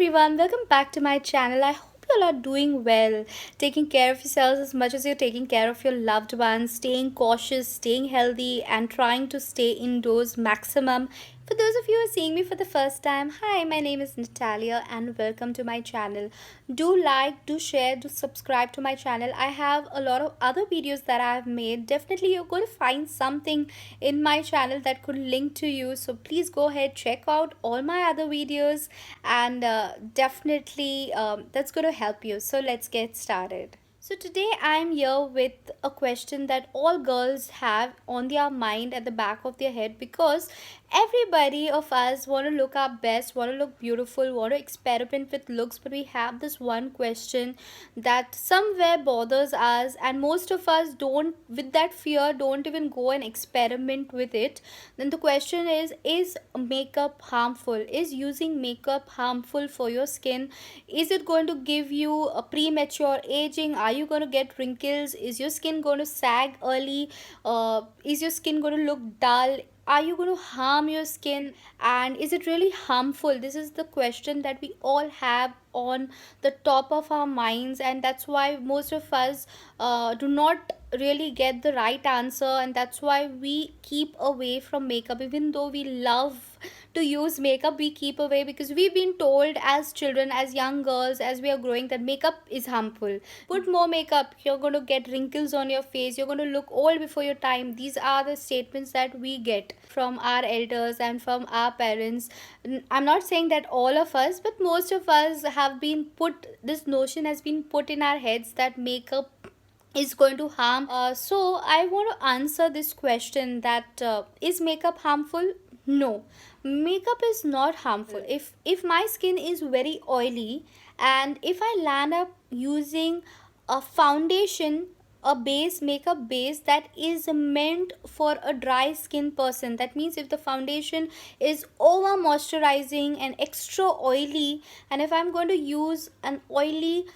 everyone, welcome back to my channel. I hope you all are doing well, taking care of yourselves as much as you're taking care of your loved ones, staying cautious, staying healthy, and trying to stay indoors maximum. For those of you who are seeing me for the first time, hi, my name is Natalia, and welcome to my channel. Do like, do share, do subscribe to my channel. I have a lot of other videos that I have made. Definitely, you're going to find something in my channel that could link to you, so please go ahead, check out all my other videos, and definitely that's going to help you. So let's get started. So today I'm here with a question that all girls have on their mind at the back of their head, because everybody of us want to look our best, want to look beautiful, want to experiment with looks, but we have this one question that somewhere bothers us, and most of us don't, with that fear, don't even go and experiment with it. Then the question is makeup harmful? Is using makeup harmful for your skin? Is it going to give you a premature aging? Are you going to get wrinkles? Is your skin going to sag early? Is your skin going to look dull? Are you going to harm your skin? And is it really harmful? This is the question that we all have on the top of our minds, and that's why most of us do not really get the right answer, and that's why we keep away from makeup. Even though we love to use makeup, we keep away because we've been told as children, as young girls, as we are growing, that makeup is harmful. Put more makeup, you're going to get wrinkles on your face, you're going to look old before your time. These are the statements that we get from our elders and from our parents. I'm not saying that all of us, but most of us have been put, this notion has been put in our heads that makeup is going to harm. So I want to answer this question that is makeup harmful? No, makeup is not harmful. If my skin is very oily, and if I land up using a foundation, a base, makeup base that is meant for a dry skin person, that means if the foundation is over moisturizing and extra oily, and if I'm going to use an oily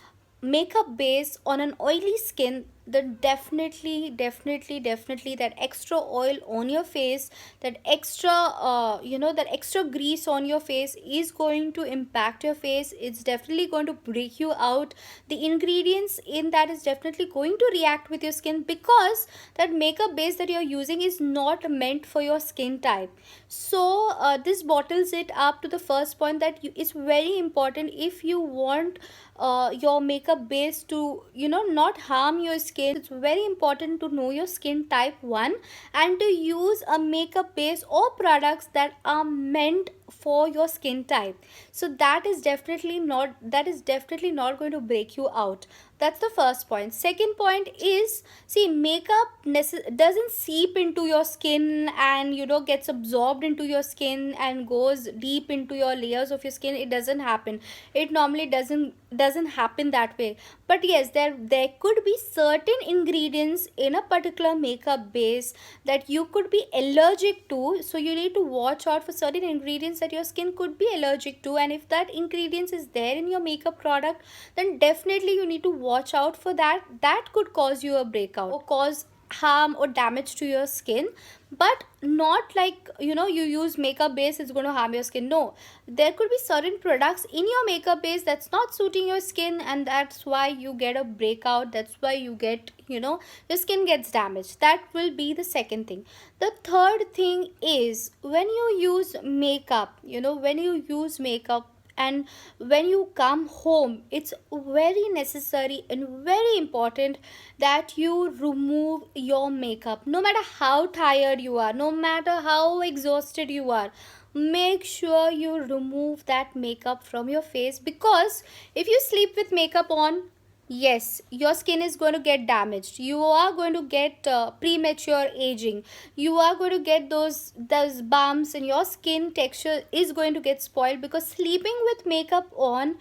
makeup base on an oily skin, then definitely that extra oil on your face, that extra that extra grease on your face is going to impact your face. It's definitely going to break you out. The ingredients in that is definitely going to react with your skin, because that makeup base that you're using is not meant for your skin type. So this bottles it up to the first point, that it's very important, if you want your makeup base to not harm your skin, it's very important to know your skin type one, and to use a makeup base or products that are meant for your skin type. So that is definitely not going to break you out. That's the first point. Second point is, see, makeup doesn't seep into your skin and gets absorbed into your skin and goes deep into your layers of your skin. It doesn't happen. It normally doesn't happen that way. But yes, there could be certain ingredients in a particular makeup base that you could be allergic to, so you need to watch out for certain ingredients that your skin could be allergic to. And if that ingredients is there in your makeup product, then definitely you need to watch out for that. That could cause you a breakout or cause harm or damage to your skin. But not like you use makeup base, it's going to harm your skin. No, there could be certain products in your makeup base that's not suiting your skin, and that's why you get a breakout. That's why you get your skin gets damaged. That will be the second thing. The third thing is, when you use makeup, when you use makeup and when you come home, it's very necessary and very important that you remove your makeup. No matter how tired you are, no matter how exhausted you are, make sure you remove that makeup from your face, because if you sleep with makeup on, yes, your skin is going to get damaged. You are going to get premature aging. You are going to get those bumps, and your skin texture is going to get spoiled, because sleeping with makeup on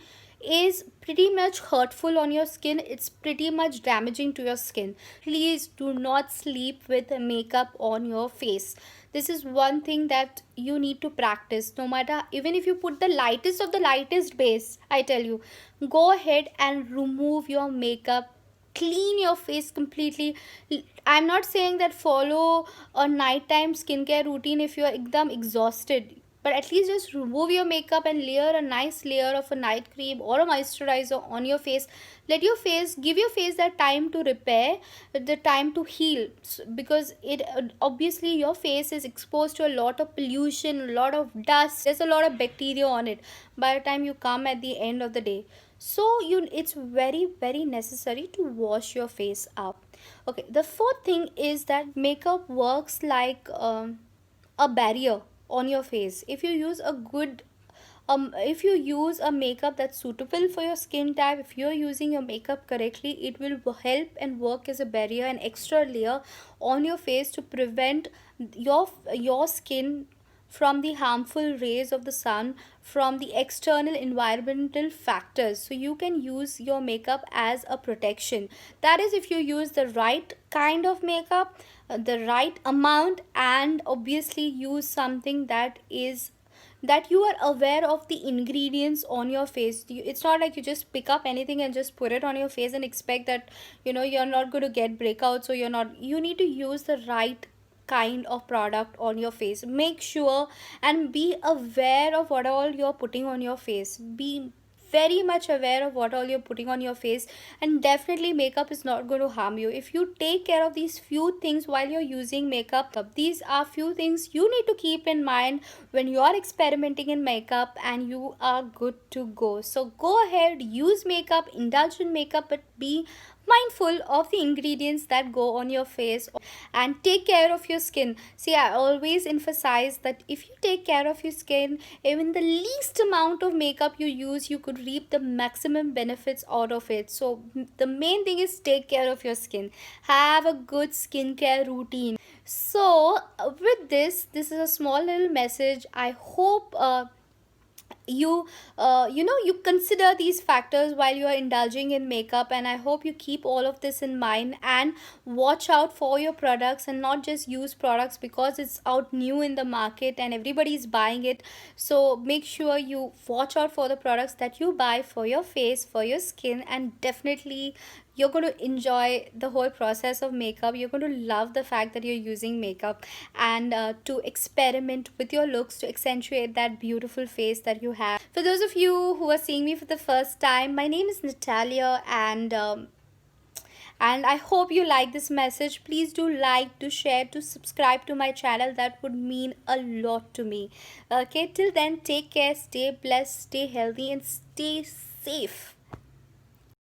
is pretty much hurtful on your skin. It's pretty much damaging to your skin. Please do not sleep with makeup on your face. This is one thing that you need to practice. No matter, even if you put the lightest of the lightest base, I tell you, go ahead and remove your makeup, clean your face completely. I'm not saying that follow a nighttime skincare routine if you're exhausted. but at least just remove your makeup and layer a nice layer of a night cream or a moisturizer on your face. Let your face, give your face that time to repair, the time to heal. Because it obviously your face is exposed to a lot of pollution, a lot of dust, there's a lot of bacteria on it by the time you come at the end of the day. So you, it's very very necessary to wash your face up. Okay, the fourth thing is that makeup works like a barrier on your face. If you use a good if you use a makeup that's suitable for your skin type, if you're using your makeup correctly, it will help and work as a barrier, an extra layer on your face to prevent your skin from the harmful rays of the sun, from the external environmental factors. So you can use your makeup as a protection. That is, if you use the right kind of makeup, the right amount, and obviously use something that is, that you are aware of the ingredients on your face. It's not like you just pick up anything and just put it on your face and expect that, you know, you're not going to get breakouts, or you're not, you need to use the right kind of product on your face. Make sure and be aware of what all you're putting on your face. Be very much aware of what all you're putting on your face, and definitely makeup is not going to harm you if you take care of these few things while you're using makeup. These are few things you need to keep in mind when you are experimenting in makeup, and you are good to go. So go ahead, use makeup, indulge in makeup, but be mindful of the ingredients that go on your face, and take care of your skin. See, I always emphasize that if you take care of your skin, even the least amount of makeup you use, you could reap the maximum benefits out of it. So the main thing is take care of your skin, have a good skincare routine. So with this is a small little message. I hope you you consider these factors while you are indulging in makeup, and I hope you keep all of this in mind and watch out for your products, and not just use products because it's out new in the market and everybody's buying it. So make sure you watch out for the products that you buy for your face, for your skin, and definitely you're going to enjoy the whole process of makeup. You're going to love the fact that you're using makeup, and to experiment with your looks to accentuate that beautiful face that you have. For those of you who are seeing me for the first time, my name is Natalia, and I hope you like this message. Please do like, to share, to subscribe to my channel. That would mean a lot to me. Okay, till then, take care, stay blessed, stay healthy, and stay safe.